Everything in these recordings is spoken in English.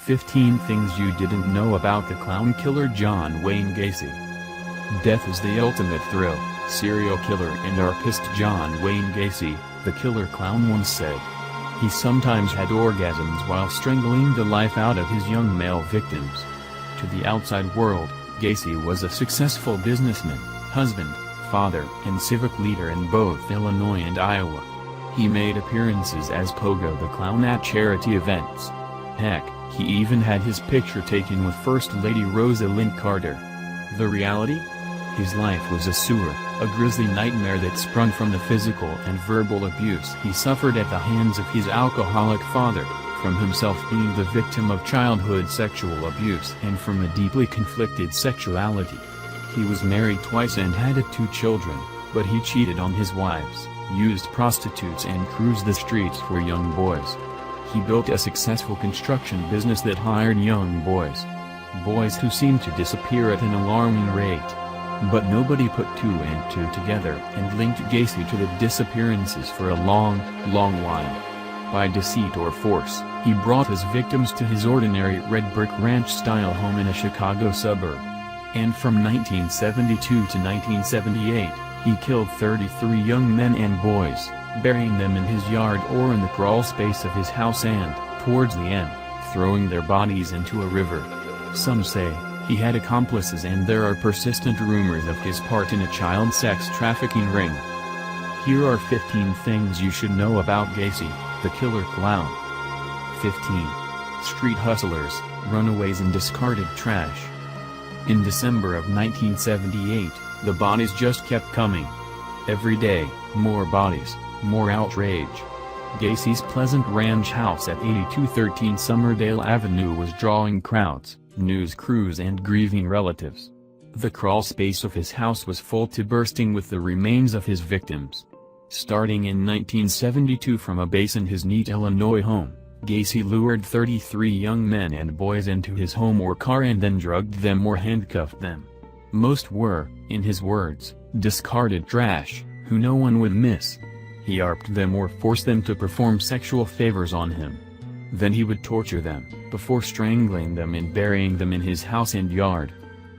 15 Things You Didn't Know About the Clown Killer John Wayne Gacy. Death is the ultimate thrill, serial killer and pist John Wayne Gacy, the killer clown once said. He sometimes had orgasms while strangling the life out of his young male victims. To the outside world, Gacy was a successful businessman, husband, father and civic leader in both Illinois and Iowa. He made appearances as Pogo the Clown at charity events. Heck, he even had his picture taken with First Lady Rosalynn Carter. The reality? His life was a sewer, a grisly nightmare that sprung from the physical and verbal abuse he suffered at the hands of his alcoholic father, from himself being the victim of childhood sexual abuse and from a deeply conflicted sexuality. He was married twice and had 2 children, but he cheated on his wives, used prostitutes and cruised the streets for young boys. He built a successful construction business that hired young boys who seemed to disappear at an alarming rate. But nobody put 2 and 2 together and linked Gacy to the disappearances for a long while. By deceit or force, he brought his victims to his ordinary red brick ranch-style home in a Chicago suburb. And from 1972 to 1978, he killed 33 young men and boys, burying them in his yard or in the crawl space of his house and, towards the end, throwing their bodies into a river. Some say he had accomplices and there are persistent rumors of his part in a child sex trafficking ring. Here are 15 things you should know about Gacy, the killer clown. 15. Street hustlers, runaways and discarded trash. In December of 1978, the bodies just kept coming. Every day, more bodies, more outrage. Gacy's pleasant ranch house at 8213 Summerdale Avenue was drawing crowds, news crews and grieving relatives. The crawl space of his house was full to bursting with the remains of his victims. Starting in 1972 from a base in his neat Illinois home, Gacy lured 33 young men and boys into his home or car and then drugged them or handcuffed them. Most were, in his words, discarded trash, who no one would miss. He raped them or forced them to perform sexual favors on him. Then he would torture them, before strangling them and burying them in his house and yard.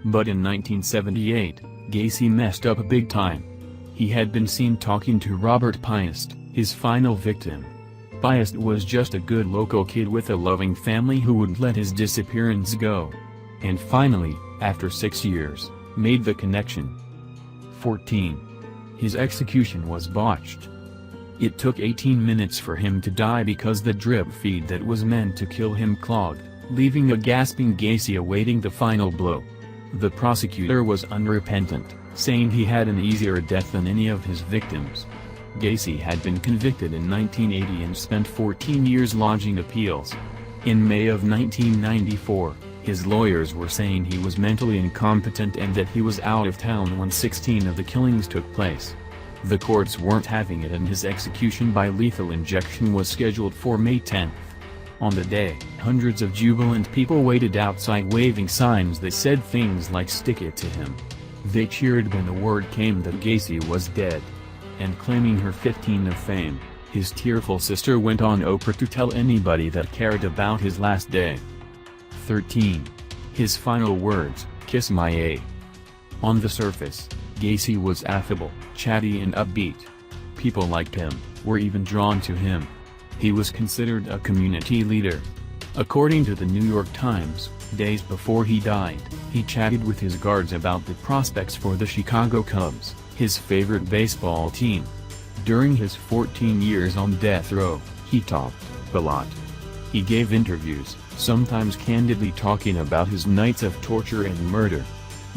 But in 1978, Gacy messed up big time. He had been seen talking to Robert Pist, his final victim. Pist was just a good local kid with a loving family who would let his disappearance go. And finally, after 6 years, made the connection. 14. His execution was botched. It took 18 minutes for him to die because the drip feed that was meant to kill him clogged, leaving a gasping Gacy awaiting the final blow. The prosecutor was unrepentant, saying he had an easier death than any of his victims. Gacy had been convicted in 1980 and spent 14 years lodging appeals. In May of 1994, his lawyers were saying he was mentally incompetent and that he was out of town when 16 of the killings took place. The courts weren't having it and his execution by lethal injection was scheduled for May 10. On the day, hundreds of jubilant people waited outside waving signs that said things like "Stick it to him." They cheered when the word came that Gacy was dead. And claiming her 15 of fame, his tearful sister went on Oprah to tell anybody that cared about his last day. 13. His final words, "Kiss my A." On the surface, Gacy was affable, chatty and upbeat. People liked him, were even drawn to him. He was considered a community leader. According to the New York Times, days before he died, he chatted with his guards about the prospects for the Chicago Cubs, his favorite baseball team. During his 14 years on death row, he talked a lot. He gave interviews, sometimes candidly talking about his nights of torture and murder.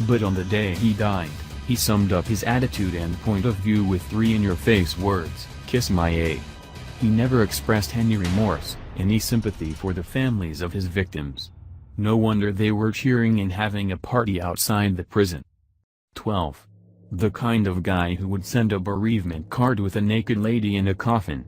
But on the day he died, he summed up his attitude and point of view with 3 in-your-face words, "Kiss my A." He never expressed any remorse, any sympathy for the families of his victims. No wonder they were cheering and having a party outside the prison. 12. The kind of guy who would send a bereavement card with a naked lady in a coffin.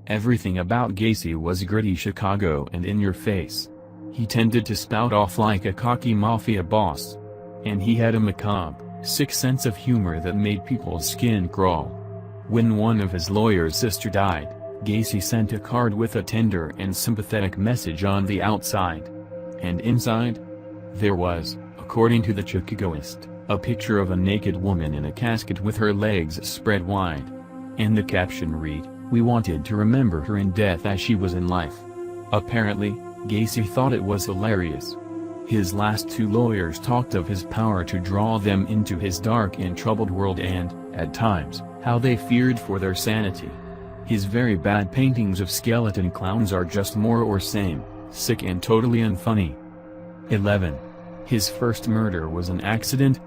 Everything about Gacy was gritty Chicago and in your face. He tended to spout off like a cocky mafia boss. And he had a macabre, sick sense of humor that made people's skin crawl. When one of his lawyer's sister died, Gacy sent a card with a tender and sympathetic message on the outside. And inside? There was, according to the Chicagoist, a picture of a naked woman in a casket with her legs spread wide. And the caption read, "We wanted to remember her in death as she was in life." Apparently, Gacy thought it was hilarious. His last two lawyers talked of his power to draw them into his dark and troubled world and, at times, how they feared for their sanity. His very bad paintings of skeleton clowns are just more or same, sick and totally unfunny. 11. His first murder was an accident?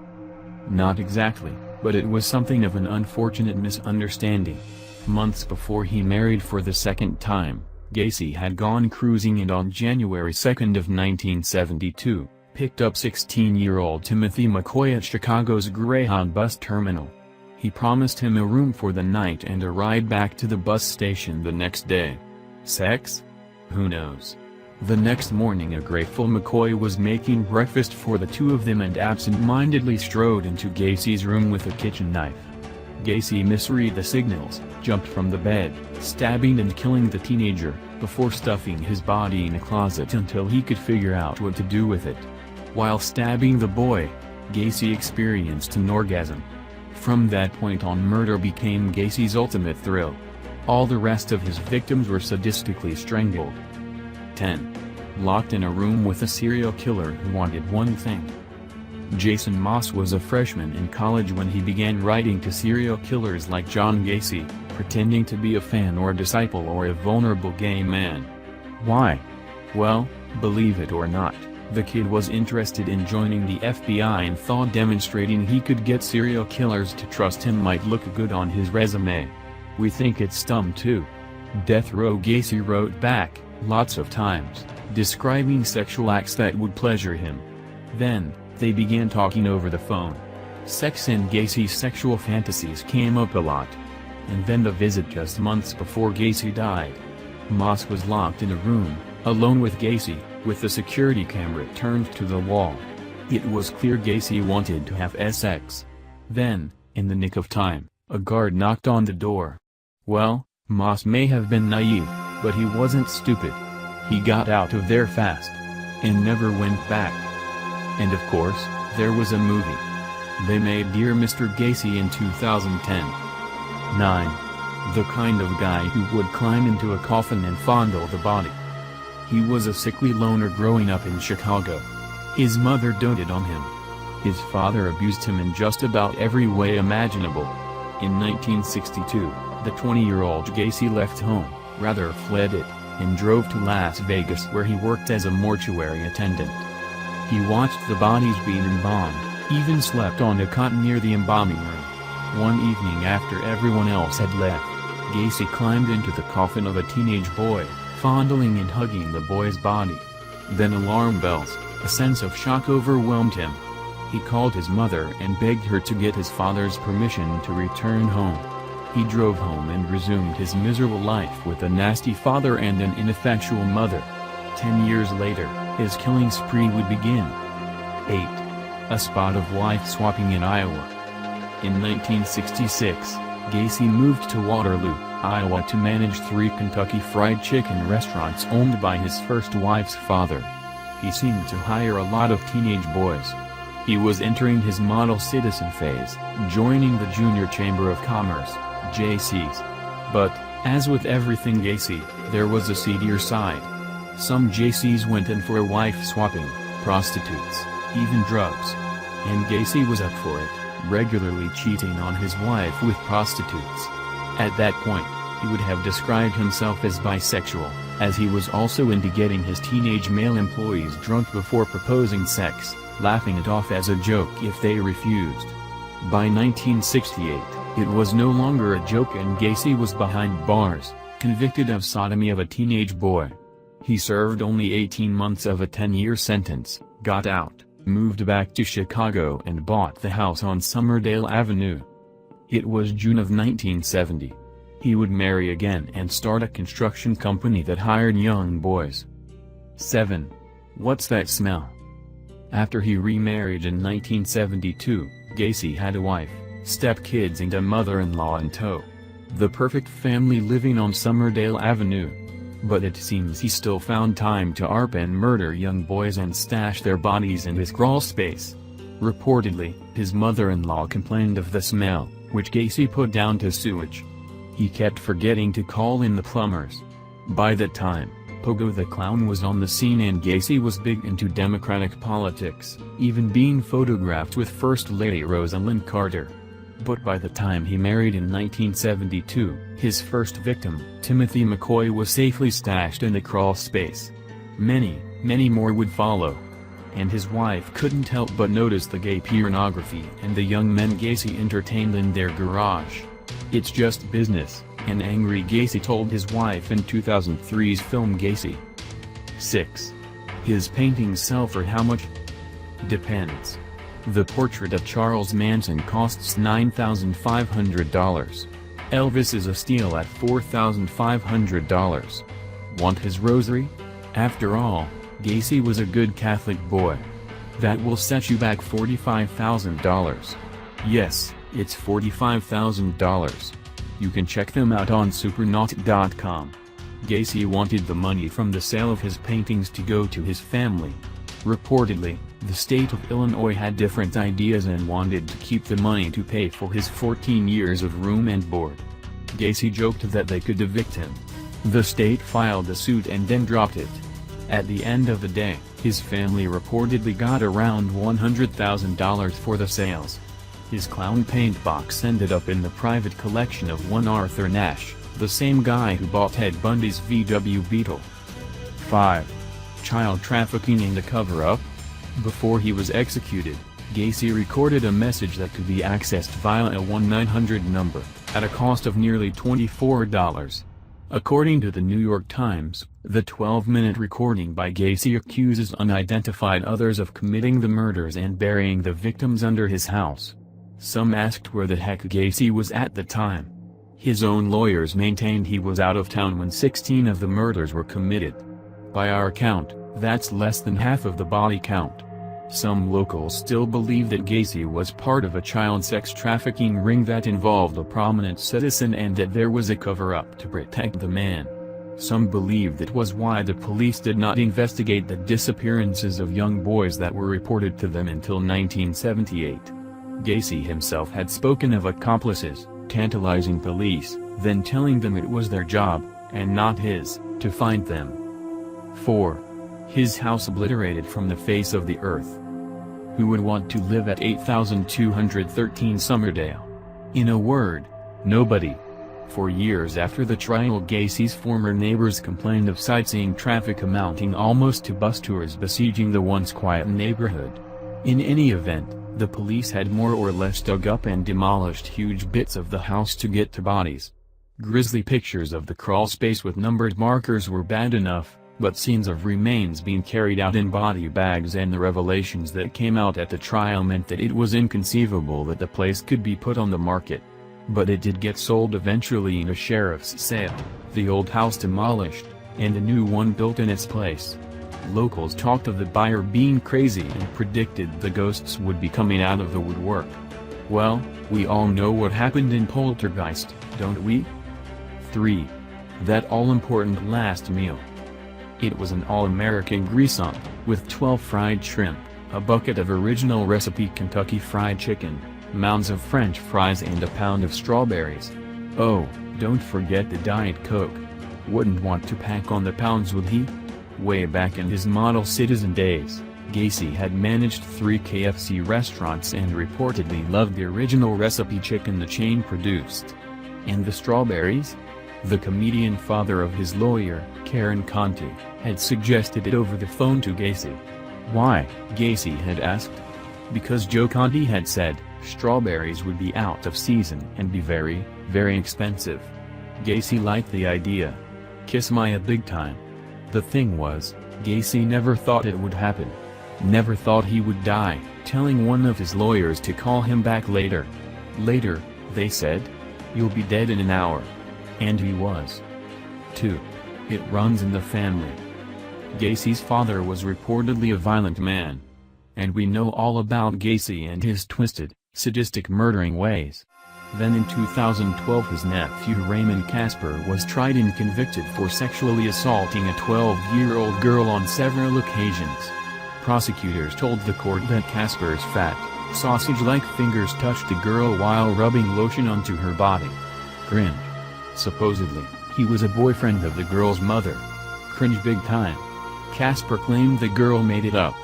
Not exactly, but it was something of an unfortunate misunderstanding. Months before he married for the second time, Gacy had gone cruising and on January 2 of 1972, picked up 16-year-old Timothy McCoy at Chicago's Greyhound bus terminal. He promised him a room for the night and a ride back to the bus station the next day. Sex? Who knows? The next morning a grateful McCoy was making breakfast for the two of them and absent-mindedly strode into Gacy's room with a kitchen knife. Gacy misread the signals, jumped from the bed, stabbing and killing the teenager, before stuffing his body in a closet until he could figure out what to do with it. While stabbing the boy, Gacy experienced an orgasm. From that point on, murder became Gacy's ultimate thrill. All the rest of his victims were sadistically strangled. 10. Locked in a room with a serial killer who wanted one thing. Jason Moss was a freshman in college when he began writing to serial killers like John Gacy, pretending to be a fan or disciple or a vulnerable gay man. Why? Well, believe it or not, the kid was interested in joining the FBI and thought demonstrating he could get serial killers to trust him might look good on his resume. We think it's dumb too. Death Row Gacy wrote back, lots of times, describing sexual acts that would pleasure him. Then, they began talking over the phone. Sex and Gacy's sexual fantasies came up a lot. And then the visit just months before Gacy died. Moss was locked in a room, alone with Gacy, with the security camera turned to the wall. It was clear Gacy wanted to have sex. Then, in the nick of time, a guard knocked on the door. Well, Moss may have been naive, but he wasn't stupid. He got out of there fast. And never went back. And of course, there was a movie. They made Dear Mr. Gacy in 2010. 9. The kind of guy who would climb into a coffin and fondle the body. He was a sickly loner growing up in Chicago. His mother doted on him. His father abused him in just about every way imaginable. In 1962, the 20-year-old Gacy left home, rather fled it, and drove to Las Vegas where he worked as a mortuary attendant. He watched the bodies being embalmed, even slept on a cot near the embalming room. One evening after everyone else had left, Gacy climbed into the coffin of a teenage boy, fondling and hugging the boy's body. Then alarm bells, a sense of shock overwhelmed him. He called his mother and begged her to get his father's permission to return home. He drove home and resumed his miserable life with a nasty father and an ineffectual mother. 10 years later, his killing spree would begin. 8. A spot of wife-swapping in Iowa. In 1966, Gacy moved to Waterloo, Iowa to manage 3 Kentucky Fried Chicken restaurants owned by his first wife's father. He seemed to hire a lot of teenage boys. He was entering his model citizen phase, joining the Junior Chamber of Commerce, JC's. But, as with everything Gacy, there was a seedier side. Some JCs went in for wife-swapping, prostitutes, even drugs. And Gacy was up for it, regularly cheating on his wife with prostitutes. At that point, he would have described himself as bisexual, as he was also into getting his teenage male employees drunk before proposing sex, laughing it off as a joke if they refused. By 1968, it was no longer a joke and Gacy was behind bars, convicted of sodomy of a teenage boy. He served only 18 months of a 10-year sentence, got out, moved back to Chicago and bought the house on Summerdale Avenue. It was June of 1970. He would marry again and start a construction company that hired young boys. 7. What's that smell? After he remarried in 1972, Gacy had a wife, stepkids and a mother-in-law in tow. The perfect family living on Summerdale Avenue. But it seems he still found time to rape and murder young boys and stash their bodies in his crawl space. Reportedly, his mother-in-law complained of the smell, which Gacy put down to sewage. He kept forgetting to call in the plumbers. By that time, Pogo the Clown was on the scene and Gacy was big into Democratic politics, even being photographed with First Lady Rosalynn Carter. But by the time he married in 1972, his first victim, Timothy McCoy, was safely stashed in the crawl space. Many, many more would follow. And his wife couldn't help but notice the gay pornography and the young men Gacy entertained in their garage. "It's just business," an angry Gacy told his wife in 2003's film Gacy. 6. His paintings sell for how much? Depends. The portrait of Charles Manson costs $9,500. Elvis is a steal at $4,500. Want his rosary? After all, Gacy was a good Catholic boy. That will set you back $45,000. Yes, it's $45,000. You can check them out on supernaut.com. Gacy wanted the money from the sale of his paintings to go to his family. Reportedly, the state of Illinois had different ideas and wanted to keep the money to pay for his 14 years of room and board. Gacy joked that they could evict him. The state filed a suit and then dropped it. At the end of the day, his family reportedly got around $100,000 for the sales. His clown paint box ended up in the private collection of one Arthur Nash, the same guy who bought Ted Bundy's VW Beetle. 5. Child trafficking and the cover-up? Before he was executed, Gacy recorded a message that could be accessed via a 1-900 number, at a cost of nearly $24. According to the New York Times, the 12-minute recording by Gacy accuses unidentified others of committing the murders and burying the victims under his house. Some asked where the heck Gacy was at the time. His own lawyers maintained he was out of town when 16 of the murders were committed. By our count, that's less than half of the body count. Some locals still believe that Gacy was part of a child sex trafficking ring that involved a prominent citizen and that there was a cover-up to protect the man. Some believe that was why the police did not investigate the disappearances of young boys that were reported to them until 1978. Gacy himself had spoken of accomplices, tantalizing police, then telling them it was their job, and not his, to find them. 4. His house obliterated from the face of the earth. Who would want to live at 8213 Summerdale? In a word, nobody. For years after the trial, Gacy's former neighbors complained of sightseeing traffic amounting almost to bus tours besieging the once quiet neighborhood. In any event, the police had more or less dug up and demolished huge bits of the house to get to bodies. Grisly pictures of the crawl space with numbered markers were bad enough, but scenes of remains being carried out in body bags and the revelations that came out at the trial meant that it was inconceivable that the place could be put on the market. But it did get sold eventually in a sheriff's sale, the old house demolished, and a new one built in its place. Locals talked of the buyer being crazy and predicted the ghosts would be coming out of the woodwork. Well, we all know what happened in Poltergeist, don't we? 3. That all-important last meal. It was an all-American grisly, with 12 fried shrimp, a bucket of original recipe Kentucky Fried Chicken, mounds of French fries and a pound of strawberries. Oh, don't forget the Diet Coke. Wouldn't want to pack on the pounds, would he? Way back in his model citizen days, Gacy had managed 3 KFC restaurants and reportedly loved the original recipe chicken the chain produced. And the strawberries? The comedian father of his lawyer, Karen Conti, had suggested it over the phone to Gacy. Why, Gacy had asked. Because Joe Conti had said, strawberries would be out of season and be very, very expensive. Gacy liked the idea. Kiss Maya big time. The thing was, Gacy never thought it would happen. Never thought he would die, telling one of his lawyers to call him back later. Later, they said, you'll be dead in an hour. And he was. 2. It runs in the family. Gacy's father was reportedly a violent man. And we know all about Gacy and his twisted, sadistic murdering ways. Then in 2012 his nephew Raymond Casper was tried and convicted for sexually assaulting a 12-year-old girl on several occasions. Prosecutors told the court that Casper's fat, sausage-like fingers touched the girl while rubbing lotion onto her body. Cringe. Supposedly, he was a boyfriend of the girl's mother. Cringe big time. Casper claimed the girl made it up.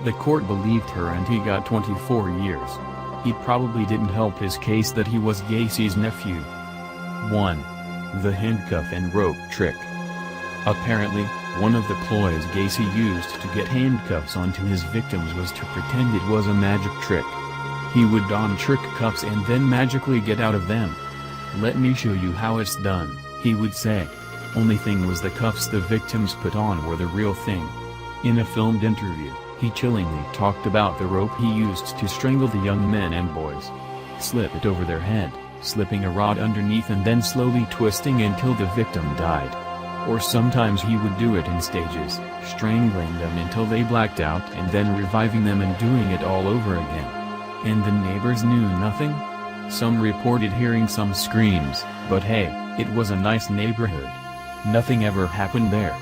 The court believed her and he got 24 years. He probably didn't help his case that he was Gacy's nephew. 1. The handcuff and rope trick. Apparently, one of the ploys Gacy used to get handcuffs onto his victims was to pretend it was a magic trick. He would don trick cuffs and then magically get out of them. "Let me show you how it's done," he would say. Only thing was the cuffs the victims put on were the real thing. In a filmed interview, he chillingly talked about the rope he used to strangle the young men and boys. Slip it over their head, slipping a rod underneath and then slowly twisting until the victim died. Or sometimes he would do it in stages, strangling them until they blacked out and then reviving them and doing it all over again. And the neighbors knew nothing? Some reported hearing some screams, but hey, it was a nice neighborhood. Nothing ever happened there.